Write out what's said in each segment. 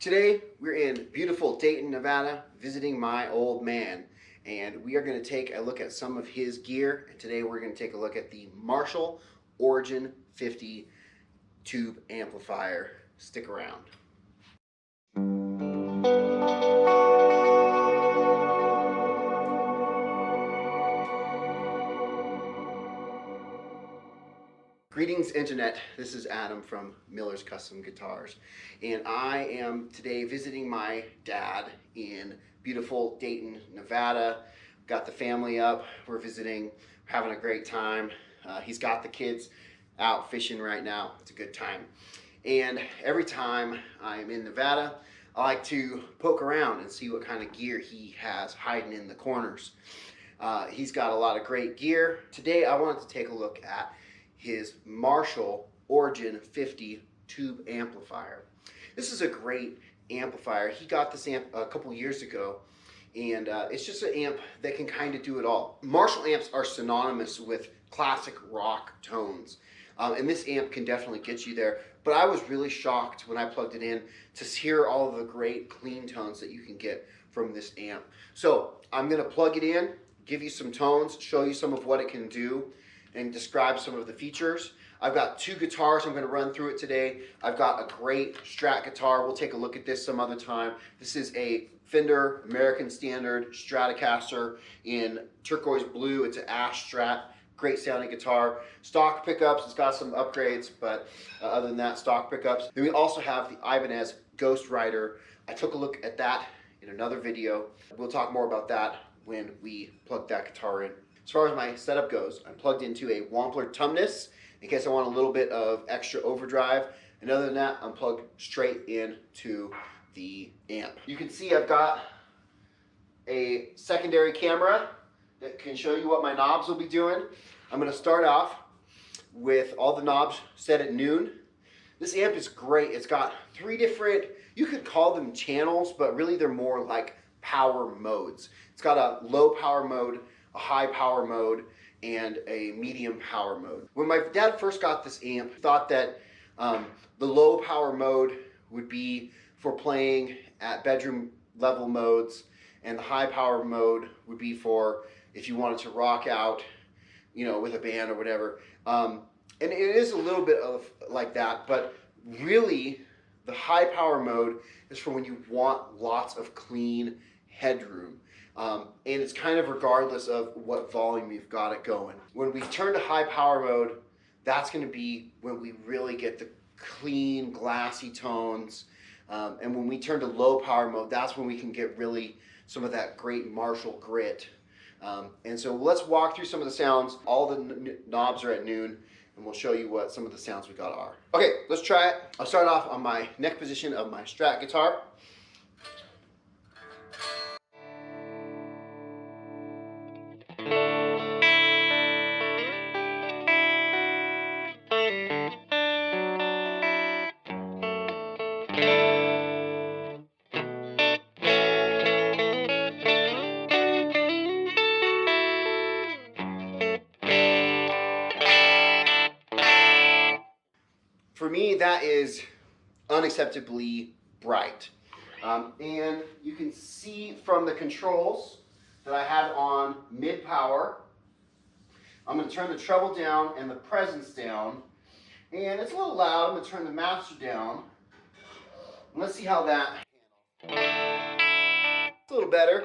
Today we're in beautiful Dayton, Nevada, visiting my old man, and we are going to take a look at some of his gear. And today we're going to take a look at the Marshall Origin 50 tube amplifier. Stick around. Greetings, Internet. This is Adam from Miller's Custom Guitars, and I am today visiting my dad in beautiful Dayton, Nevada. Got the family up. We're visiting, having a great time. He's got the kids out fishing right now. It's a good time. And every time I'm in Nevada, I like to poke around and see what kind of gear he has hiding in the corners. He's got a lot of great gear. Today I wanted to take a look at his Marshall Origin 50 tube amplifier. This is a great amplifier. He got this amp a couple years ago, and it's just an amp that can kind of do it all. Marshall amps are synonymous with classic rock tones, and this amp can definitely get you there. But I was really shocked when I plugged it in to hear all of the great clean tones that you can get from this amp. So I'm going to plug it in, give you some tones, show you some of what it can do, and describe some of the features. I've got two guitars. I'm going to run through it today. I've got a great Strat guitar. We'll take a look at this some other time. This is a Fender American Standard Stratocaster in turquoise blue. It's an ash Strat. Great sounding guitar. Stock pickups. It's got some upgrades, but other than that, stock pickups. Then we also have the Ibanez Ghost Rider. I took a look at that in another video. We'll talk more about that when we plug that guitar in. As far as my setup goes, I'm plugged into a Wampler Tumnus in case I want a little bit of extra overdrive. And other than that, I'm plugged straight into the amp. You can see I've got a secondary camera that can show you what my knobs will be doing. I'm going to start off with all the knobs set at noon. This amp is great. It's got three different, you could call them channels, but really they're more like power modes. It's got a low power mode, a high power mode, and a medium power mode. When my dad first got this amp, he thought that the low power mode would be for playing at bedroom level modes, and the high power mode would be for if you wanted to rock out, you know, with a band or whatever. And it is a little bit of like that, but really the high power mode is for when you want lots of clean headroom. And it's kind of regardless of what volume you've got it going. When we turn to high power mode, that's going to be when we really get the clean, glassy tones. And when we turn to low power mode, that's when we can get really some of that great Marshall grit. And so let's walk through some of the sounds. All the knobs are at noon, and we'll show you what some of the sounds we got are. Okay, let's try it. I'll start off on my neck position of my Strat guitar. For me, that is unacceptably bright. And you can see from the controls that I have on mid power. I'm going to turn the treble down and the presence down. And it's a little loud. I'm going to turn the master down. And let's see how that handles. It's a little better.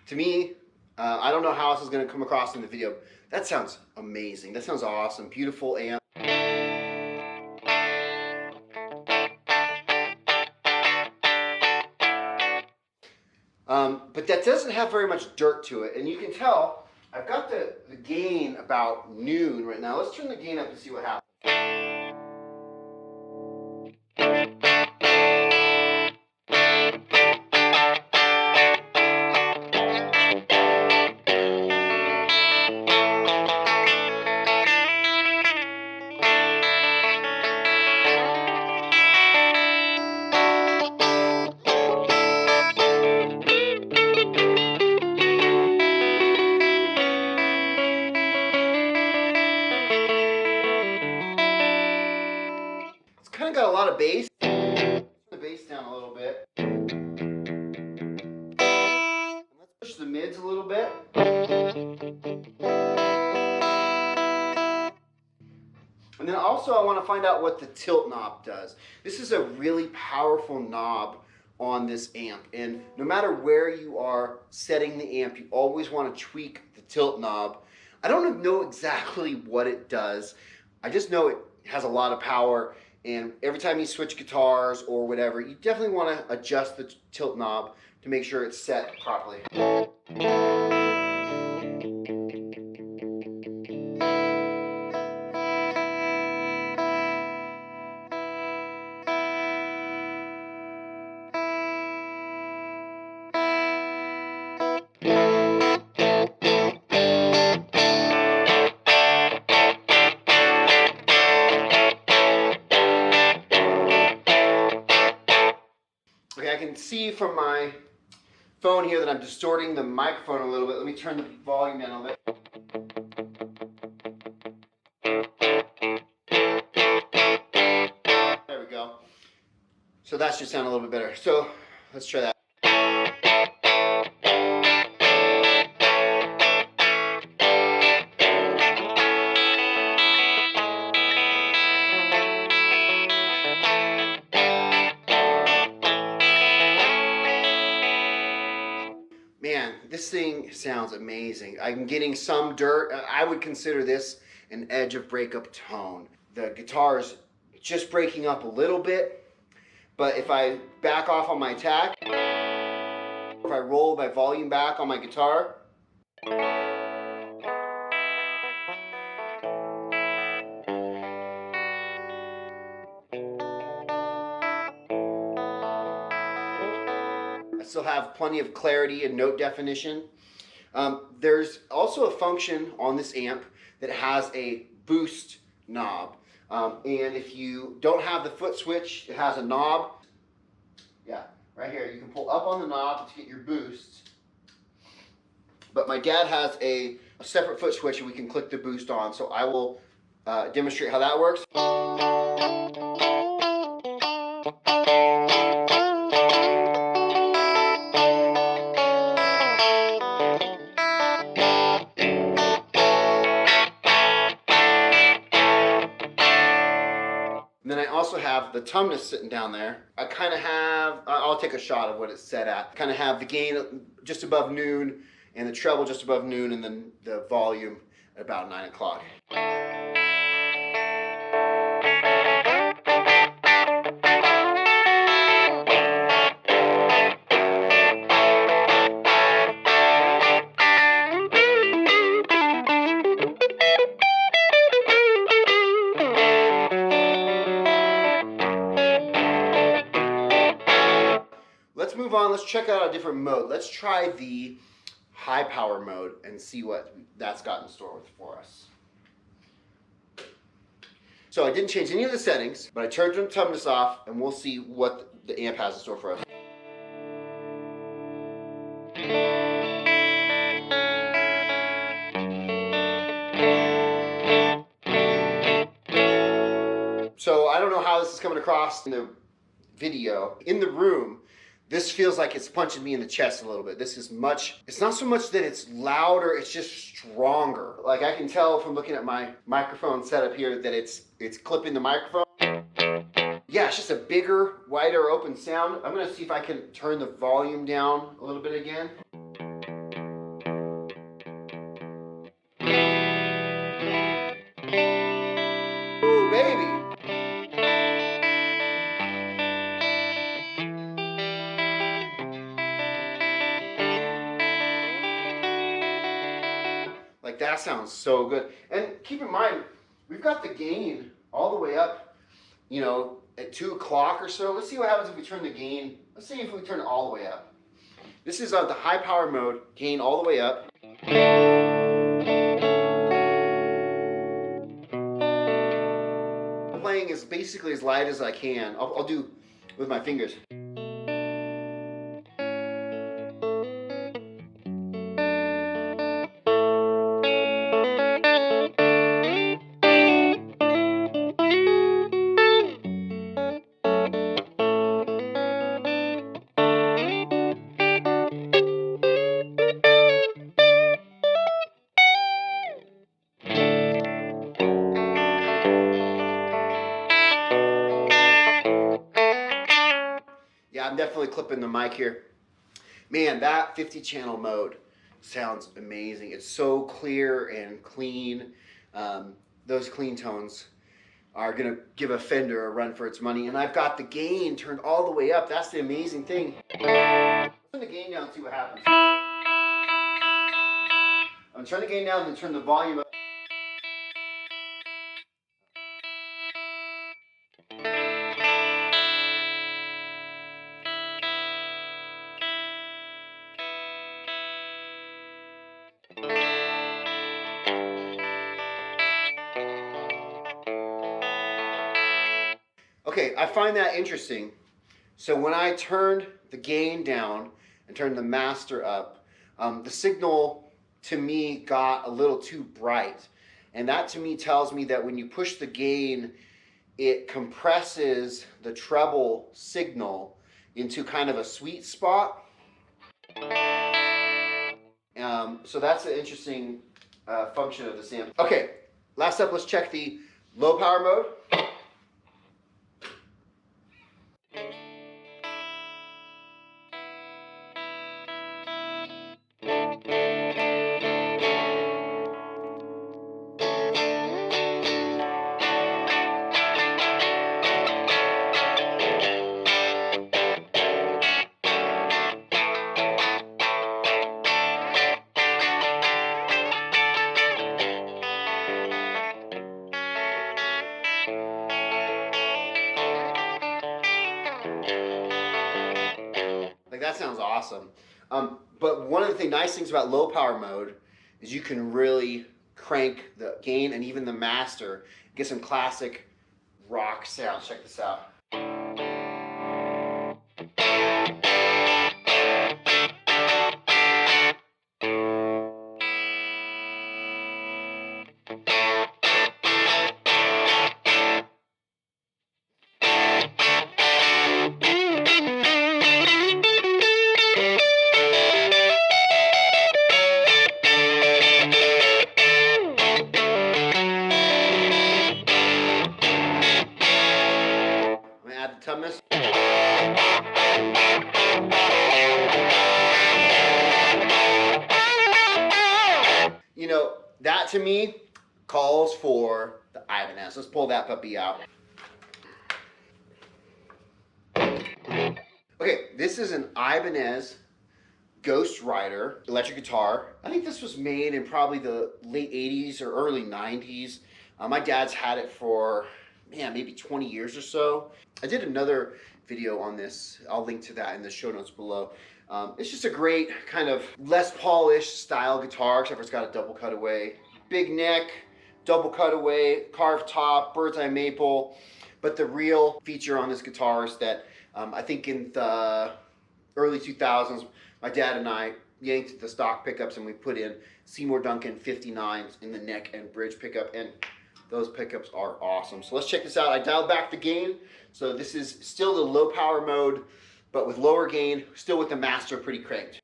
To me, I don't know how else is going to come across in the video. That sounds amazing. That sounds awesome. Beautiful amp. But that doesn't have very much dirt to it. And you can tell I've got the gain about noon right now. Let's turn the gain up and see what happens. mids a little bit. And then also I want to find out what the tilt knob does. This is a really powerful knob on this amp, and no matter where you are setting the amp, you always want to tweak the tilt knob. I don't know exactly what it does. I just know it has a lot of power, and every time you switch guitars or whatever, you definitely want to adjust the tilt knob to make sure it's set properly. Okay, I can see from my phone here that I'm distorting the microphone a little bit. Let me turn the volume down a little bit. There we go. So that should sound a little bit better. So let's try that. Man, this thing sounds amazing. I'm getting some dirt. I would consider this an edge of breakup tone. The guitar is just breaking up a little bit, but if I back off on my attack, if I roll my volume back on my guitar, I still have plenty of clarity and note definition. There's also a function on this amp that has a boost knob. And if you don't have the foot switch, it has a knob. Yeah, right here. You can pull up on the knob to get your boost. But my dad has a separate foot switch and we can click the boost on. So I will demonstrate how that works. And then I also have the tumnus sitting down there. I kind of have, I'll take a shot of what it's set at. Kind of have the gain just above noon and the treble just above noon, and then the volume at about 9 o'clock. Let's move on. Let's check out a different mode. Let's try the high power mode and see what that's got in store for us. So I didn't change any of the settings, but I turned the tumnus off, and we'll see what the amp has in store for us. So I don't know how this is coming across in the video. In the room, this feels like it's punching me in the chest a little bit. This is much, it's not so much that it's louder, it's just stronger. Like I can tell from looking at my microphone setup here that it's clipping the microphone. Yeah, it's just a bigger, wider open sound. I'm gonna see if I can turn the volume down a little bit again. Ooh, baby. Like that sounds so good. And keep in mind, we've got the gain all the way up, you know, at 2 o'clock or so. Let's see what happens if we turn the gain. Let's see if we turn it all the way up. This is the high power mode, gain all the way up. I'm playing as basically as light as I can. I'll do with my fingers. definitely clipping the mic here. Man, that 50 channel mode sounds amazing. It's so clear and clean. Those clean tones are gonna give a Fender a run for its money. And I've got the gain turned all the way up. That's the amazing thing. Turn the gain down and see what happens. I'm turning the gain down and turn the volume up. Okay, I find that interesting. So when I turned the gain down and turned the master up, the signal to me got a little too bright. And that to me tells me that when you push the gain, it compresses the treble signal into kind of a sweet spot. So that's an interesting function of this amp. Okay, last up, let's check the low power mode. Like, that sounds awesome. But one of the nice things about low power mode is you can really crank the gain and even the master, get some classic rock sounds. Check this out. Add the tumness. You know, that to me calls for the Ibanez. Let's pull that puppy out. Okay, this is an Ibanez Ghost Rider electric guitar. I think this was made in probably the late 80s or early 90s. My dad's had it for, man, maybe 20 years or so. I did another video on this. I'll link to that in the show notes below. It's just a great kind of less polished style guitar, except for it's got a double cutaway. Big neck, double cutaway, carved top, bird's eye maple. But the real feature on this guitar is that I think in the early 2000s, my dad and I yanked the stock pickups and we put in Seymour Duncan 59s in the neck and bridge pickup, and those pickups are awesome. So let's check this out. I dialed back the gain. So this is still the low power mode, but with lower gain, still with the master pretty cranked.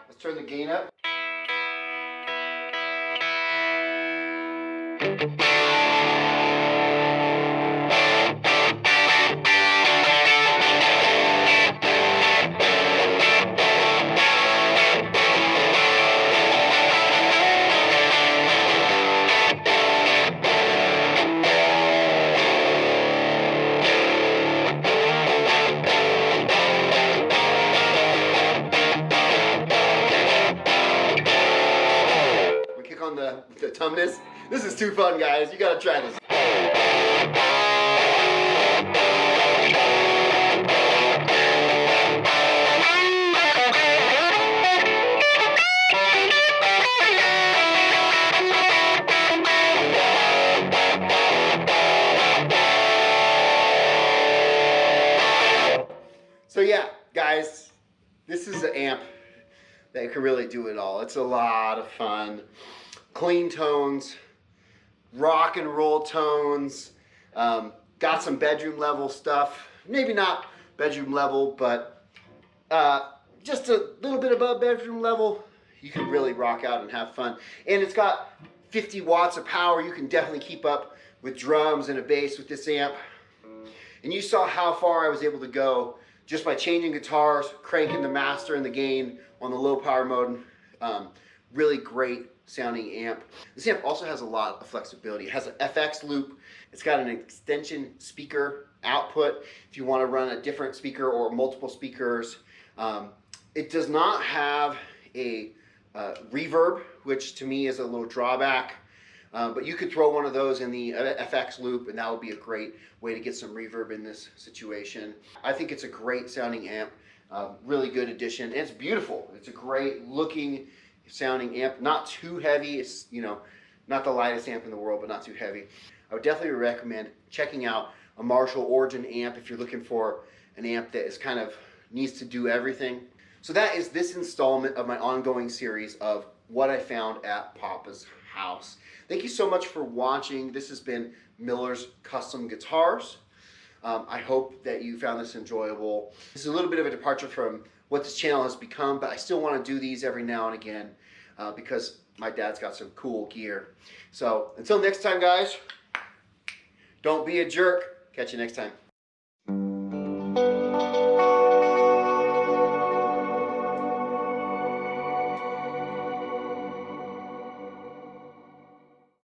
Let's turn the gain up. On the tumness. This is too fun, guys. You gotta try this. So yeah, guys, this is an amp that can really do it all. It's a lot of fun. Clean tones, rock and roll tones, got got some bedroom level stuff. Maybe not bedroom level, but just a little bit above bedroom level. You can really rock out and have fun. And it's got 50 watts of power. You can definitely keep up with drums and a bass with this amp. And you saw how far I was able to go just by changing guitars, cranking the master and the gain on the low power mode. Really great sounding amp. This amp also has a lot of flexibility. It has an FX loop. It's got an extension speaker output if you want to run a different speaker or multiple speakers. It does not have a reverb, which to me is a little drawback. But you could throw one of those in the FX loop, and that would be a great way to get some reverb in this situation. I think it's a great sounding amp, really good addition, and it's beautiful. It's a great looking sounding amp, not too heavy. It's, you know, not the lightest amp in the world, but not too heavy. I would definitely recommend checking out a Marshall Origin amp if you're looking for an amp that is kind of needs to do everything. So that is this installment of my ongoing series of what I found at Papa's house. Thank you so much for watching. This has been Miller's Custom Guitars. I hope that you found this enjoyable. This is a little bit of a departure from what this channel has become, but I still want to do these every now and again because my dad's got some cool gear. So until next time, guys, don't be a jerk. Catch you next time.